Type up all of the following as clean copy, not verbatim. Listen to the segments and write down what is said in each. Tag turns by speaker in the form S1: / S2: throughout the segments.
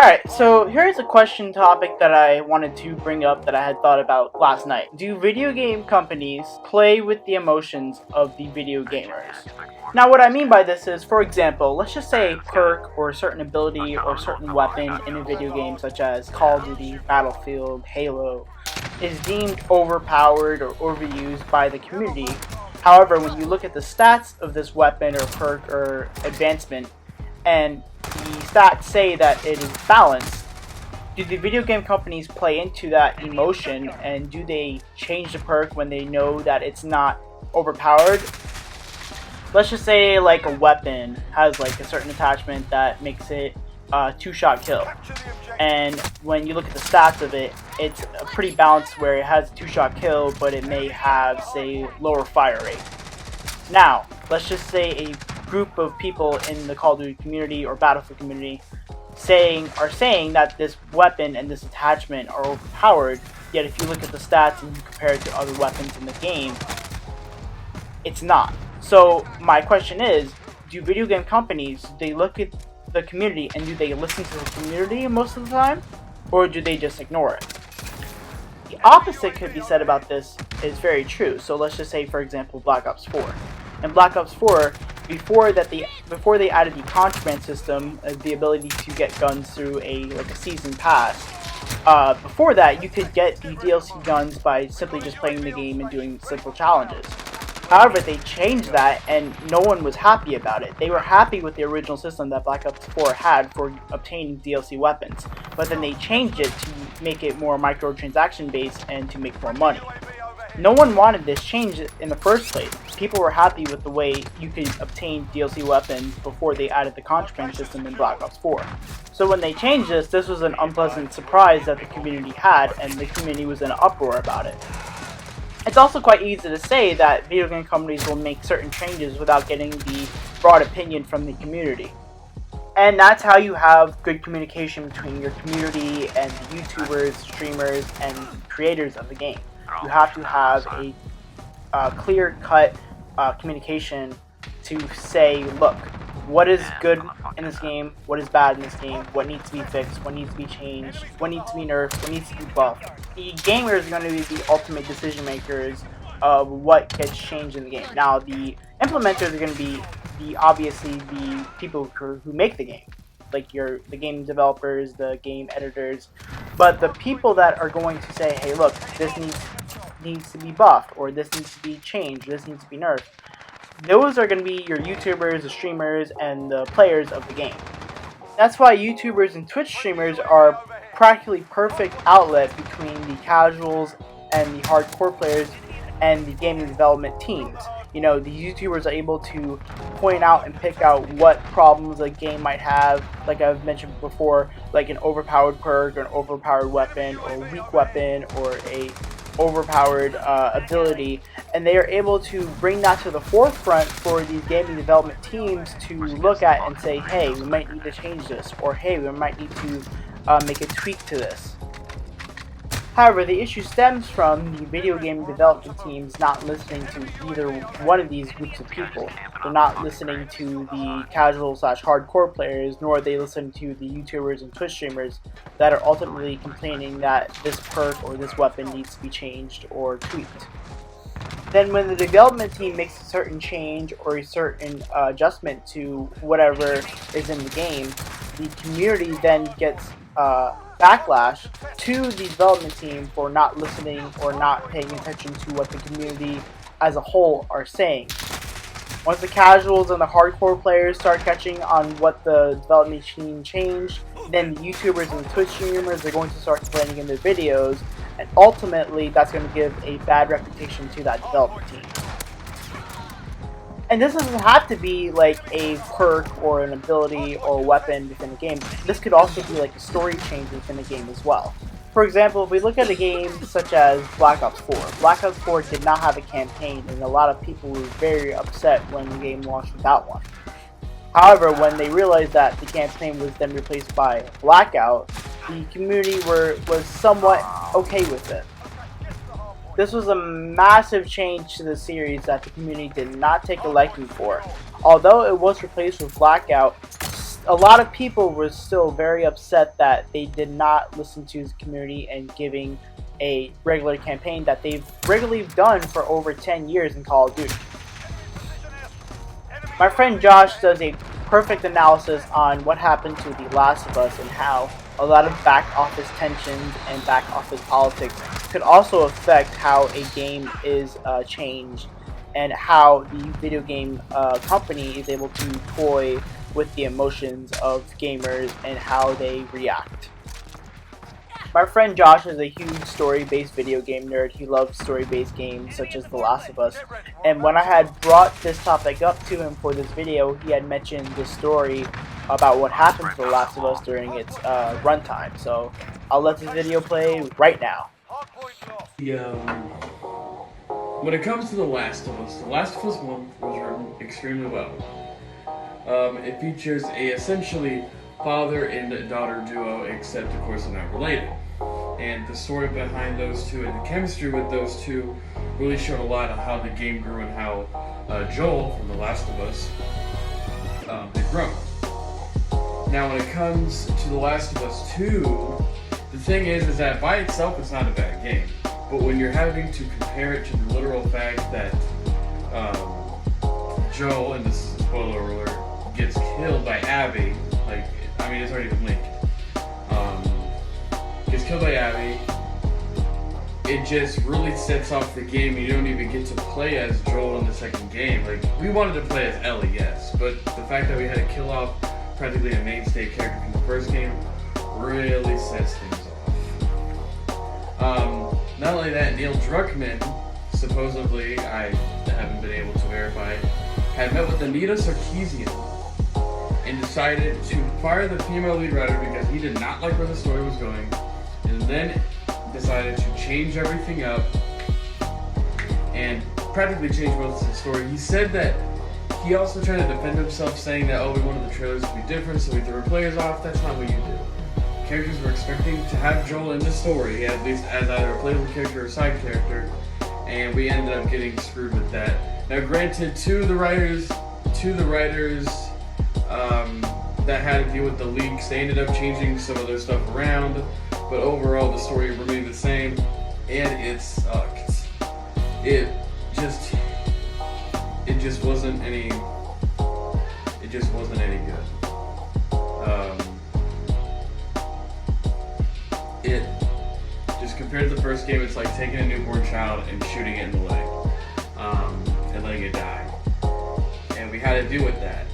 S1: Alright, so here's a question topic that I wanted to bring up that I had thought about last night. Do video game companies play with the emotions of the video gamers? Now, what I mean by this is, for example, let's just say a perk or a certain ability or a certain weapon in a video game such as Call of Duty, Battlefield, Halo, is deemed overpowered or overused by the community. However, when you look at the stats of this weapon or perk or advancement, and the stats say that it is balanced, do the video game companies play into that emotion, and do they change the perk when they know that it's not overpowered? Let's just say like a weapon has like a certain attachment that makes it two-shot kill, and when you look at the stats of it, it's pretty balanced where it has a two-shot kill, but it may have, say, lower fire rate. Now, let's just say a group of people in the Call of Duty community or Battlefield community are saying that this weapon and this attachment are overpowered, yet if you look at the stats and you compare it to other weapons in the game, it's not. So my question is, do video game companies, they look at the community and do they listen to the community most of the time, or do they just ignore it? The opposite could be said about this is very true. So let's just say, for example, Black Ops 4. In Black Ops 4, before they added the contraband system, the ability to get guns through a season pass, before that you could get the DLC guns by simply just playing the game and doing simple challenges. However, they changed that and no one was happy about it. They were happy with the original system that Black Ops 4 had for obtaining DLC weapons, but then they changed it to make it more microtransaction based and to make more money. No one wanted this change in the first place. People were happy with the way you could obtain DLC weapons before they added the contraband system in Black Ops 4. So when they changed this was an unpleasant surprise that the community had, and the community was in an uproar about it. It's also quite easy to say that video game companies will make certain changes without getting the broad opinion from the community. And that's how you have good communication between your community and the YouTubers, streamers, and creators of the game. You have to have a clear-cut communication to say, look, what is good in this game, what is bad in this game, what needs to be fixed, what needs to be changed, what needs to be nerfed, what needs to be buffed. The gamers are going to be the ultimate decision makers of what gets changed in the game. Now, the implementers are going to be obviously the people who make the game, like the game developers, the game editors. But the people that are going to say, hey, look, this needs to be buffed, or this needs to be changed, or this needs to be nerfed, those are going to be your YouTubers, the streamers, and the players of the game. That's why YouTubers and Twitch streamers are practically perfect outlet between the casuals and the hardcore players and the gaming development teams. You know, the YouTubers are able to point out and pick out what problems a game might have, like I've mentioned before, like an overpowered perk, or an overpowered weapon, or a weak weapon, or a overpowered ability, and they are able to bring that to the forefront for these gaming development teams to look at and say, hey, we might need to change this, or hey, we might need to make a tweak to this. However, the issue stems from the video game development teams not listening to either one of these groups of people. They're not listening to the casual/hardcore players, nor are they listening to the YouTubers and Twitch streamers that are ultimately complaining that this perk or this weapon needs to be changed or tweaked. Then when the development team makes a certain change or a certain adjustment to whatever is in the game, the community then gets backlash to the development team for not listening or not paying attention to what the community as a whole are saying. Once the casuals and the hardcore players start catching on what the development team changed, then the YouTubers and the Twitch streamers are going to start complaining in their videos, and ultimately that's going to give a bad reputation to that development team. And this doesn't have to be like a perk or an ability or a weapon within the game. This could also be like a story change within the game as well. For example, if we look at a game such as Black Ops 4, Black Ops 4 did not have a campaign, and a lot of people were very upset when the game launched without one. However, when they realized that the campaign was then replaced by Blackout, the community was somewhat okay with it. This was a massive change to the series that the community did not take a liking for. Although it was replaced with Blackout, a lot of people were still very upset that they did not listen to the community and giving a regular campaign that they've regularly done for over 10 years in Call of Duty. My friend Josh does a perfect analysis on what happened to The Last of Us and how a lot of back office tensions and back office politics could also affect how a game is changed and how the video game company is able to toy with the emotions of gamers and how they react. My friend Josh is a huge story-based video game nerd. He loves story-based games such as The Last of Us. And when I had brought this topic up to him for this video, he had mentioned the story about what happened to The Last of Us during its runtime. So I'll let this video play right now.
S2: When it comes to The Last of Us 1 was written extremely well. It features a essentially father and daughter duo, except of course they're not related. And the story behind those two and the chemistry with those two really showed a lot of how the game grew and how Joel from The Last of Us had grown. Now when it comes to The Last of Us 2, the thing is that by itself it's not a bad game. But when you're having to compare it to the literal fact that Joel, and this is a spoiler alert, gets killed by Abby, like, I mean, it's already been leaked, gets killed by Abby, it just really sets off the game. You don't even get to play as Joel in the second game. Like, we wanted to play as Ellie, yes, but the fact that we had to kill off practically a mainstay character from the first game really sets things off. Not only that, Neil Druckmann, supposedly, I haven't been able to verify, had met with Anita Sarkeesian and decided to fire the female lead writer because he did not like where the story was going, and then decided to change everything up and practically change most of the story. He said that he also tried to defend himself, saying that, oh, we wanted the trailers to be different, so we threw players off. That's not what you do. Characters were expecting to have Joel in the story, at least as either a playable character or a side character, and we ended up getting screwed with that. Now, granted, to the writers that had to deal with the leaks, they ended up changing some of their stuff around, but overall the story remained the same, and it sucked. It just wasn't any good. It just compared to the first game, it's like taking a newborn child and shooting it in the leg, and letting it die. And we had to deal with that.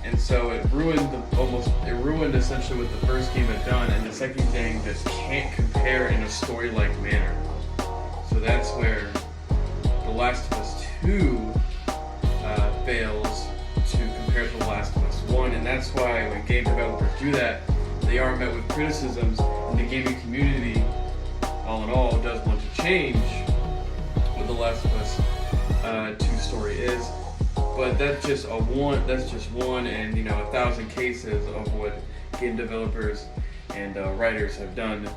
S2: And so it ruined essentially what the first game had done, and the second game just can't compare in a story-like manner. So that's where The Last of Us 2 fails to compare to The Last of Us 1, and that's why when game developers do that, they are met with criticisms, and the gaming community, all in all, does want to change what The Last of Us 2 story is. But that's just one in 1,000 cases of what game developers and writers have done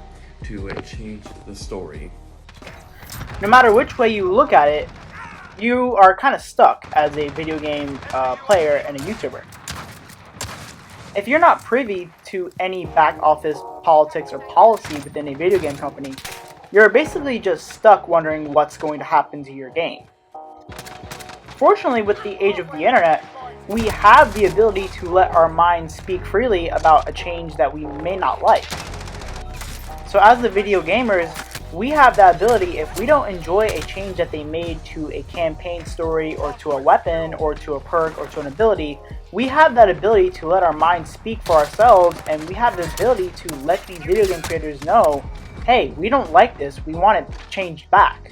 S2: to change the story.
S1: No matter which way you look at it, you are kind of stuck as a video game player and a YouTuber. If you're not privy to any back office politics or policy within a video game company, you're basically just stuck wondering what's going to happen to your game. Fortunately, with the age of the internet, we have the ability to let our minds speak freely about a change that we may not like. So as the video gamers, we have that ability. If we don't enjoy a change that they made to a campaign story or to a weapon or to a perk or to an ability, we have that ability to let our minds speak for ourselves, and we have the ability to let these video game creators know, hey, we don't like this, we want it changed back.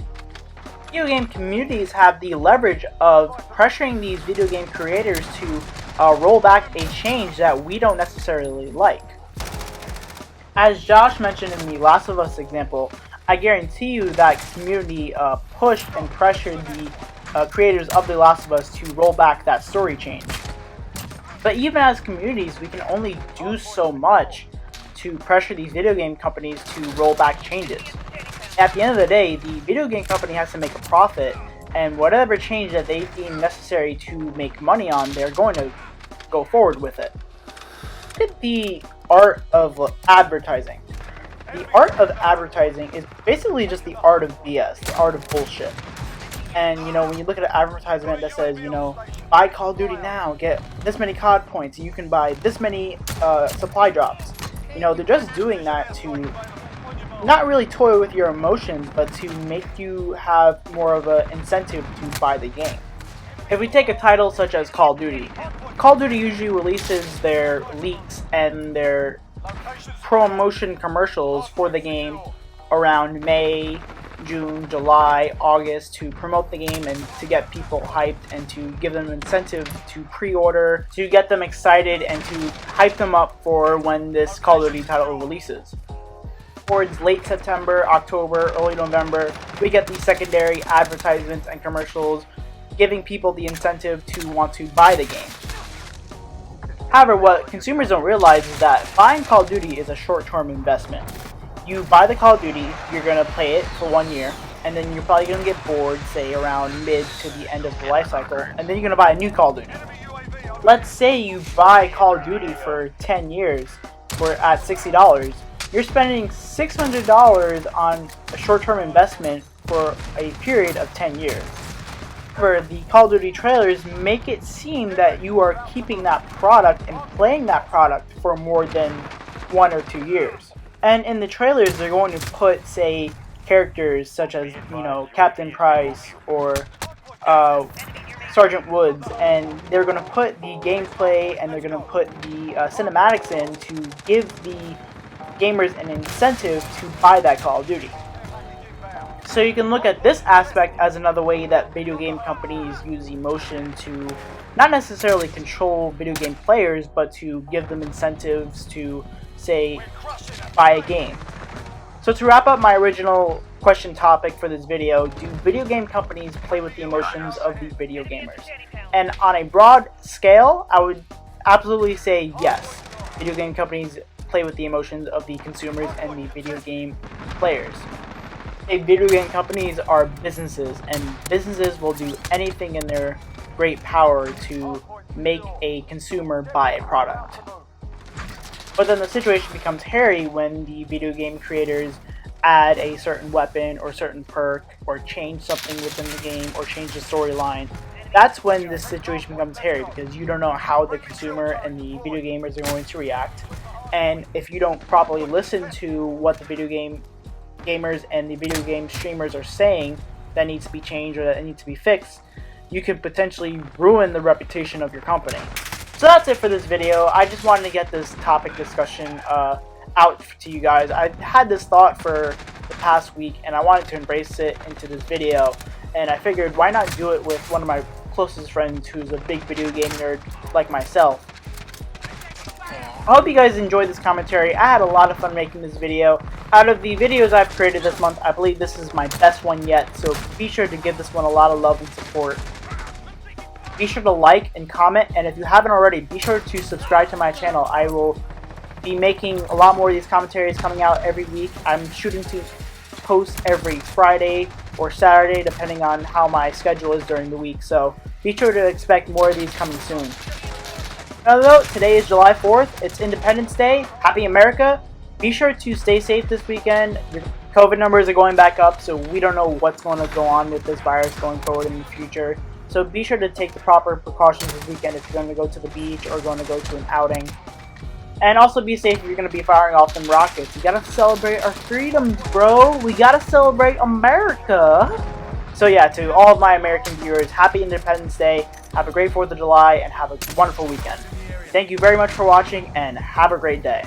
S1: Video game communities have the leverage of pressuring these video game creators to roll back a change that we don't necessarily like. As Josh mentioned in the Last of Us example, I guarantee you that community pushed and pressured the creators of The Last of Us to roll back that story change. But even as communities, we can only do so much to pressure these video game companies to roll back changes. At the end of the day, the video game company has to make a profit, and whatever change that they deem necessary to make money on, they're going to go forward with it. look at the art of advertising. The art of advertising is basically just the art of BS, the art of bullshit. And, you know, when you look at an advertisement that says, you know, buy Call of Duty now, get this many COD points, you can buy this many supply drops. You know, they're just doing that to not really toy with your emotions, but to make you have more of an incentive to buy the game. If we take a title such as Call of Duty usually releases their leaks and their promotion commercials for the game around May, June, July, August to promote the game and to get people hyped and to give them incentive to pre-order, to get them excited and to hype them up for when this Call of Duty title releases. Towards late September, October, early November, we get these secondary advertisements and commercials giving people the incentive to want to buy the game. However, what consumers don't realize is that buying Call of Duty is a short-term investment. You buy the Call of Duty, you're going to play it for 1 year, and then you're probably going to get bored, say around mid to the end of the life cycle, and then you're going to buy a new Call of Duty. Let's say you buy Call of Duty for 10 years for at $60. You're spending $600 on a short-term investment for a period of 10 years. However, the Call of Duty trailers make it seem that you are keeping that product and playing that product for more than 1 or 2 years. And in the trailers, they're going to put, say, characters such as, you know, Captain Price or Sergeant Woods, and they're going to put the gameplay and they're going to put the cinematics in to give the gamers an incentive to buy that Call of Duty. So you can look at this aspect as another way that video game companies use emotion to not necessarily control video game players, but to give them incentives to, say, buy a game. So to wrap up my original question topic for this video, do video game companies play with the emotions of the video gamers? And on a broad scale, I would absolutely say yes. Video game companies play with the emotions of the consumers and the video game players. Video game companies are businesses, and businesses will do anything in their great power to make a consumer buy a product. But then the situation becomes hairy when the video game creators add a certain weapon or certain perk or change something within the game or change the storyline. That's when this situation becomes hairy, because you don't know how the consumer and the video gamers are going to react. And if you don't properly listen to what the video game gamers and the video game streamers are saying that needs to be changed or that needs to be fixed, you could potentially ruin the reputation of your company. So that's it for this video. I just wanted to get this topic discussion out to you guys. I had this thought for the past week and I wanted to embrace it into this video, and I figured why not do it with one of my closest friends who's a big video game nerd like myself. I hope you guys enjoyed this commentary. I had a lot of fun making this video. Out of the videos I've created this month, I believe this is my best one yet, so be sure to give this one a lot of love and support. Be sure to like and comment, and if you haven't already, be sure to subscribe to my channel. I will be making a lot more of these commentaries coming out every week. I'm shooting to post every Friday or Saturday, depending on how my schedule is during the week, so be sure to expect more of these coming soon. Now though, today is July 4th, it's Independence Day, Happy America. Be sure to stay safe this weekend. The COVID numbers are going back up, so we don't know what's going to go on with this virus going forward in the future. So be sure to take the proper precautions this weekend if you're going to go to the beach or going to go to an outing. And also be safe if you're going to be firing off them rockets. You gotta celebrate our freedoms, bro. We gotta celebrate America. So yeah, to all of my American viewers, happy Independence Day. Have a great 4th of July and have a wonderful weekend. Thank you very much for watching and have a great day.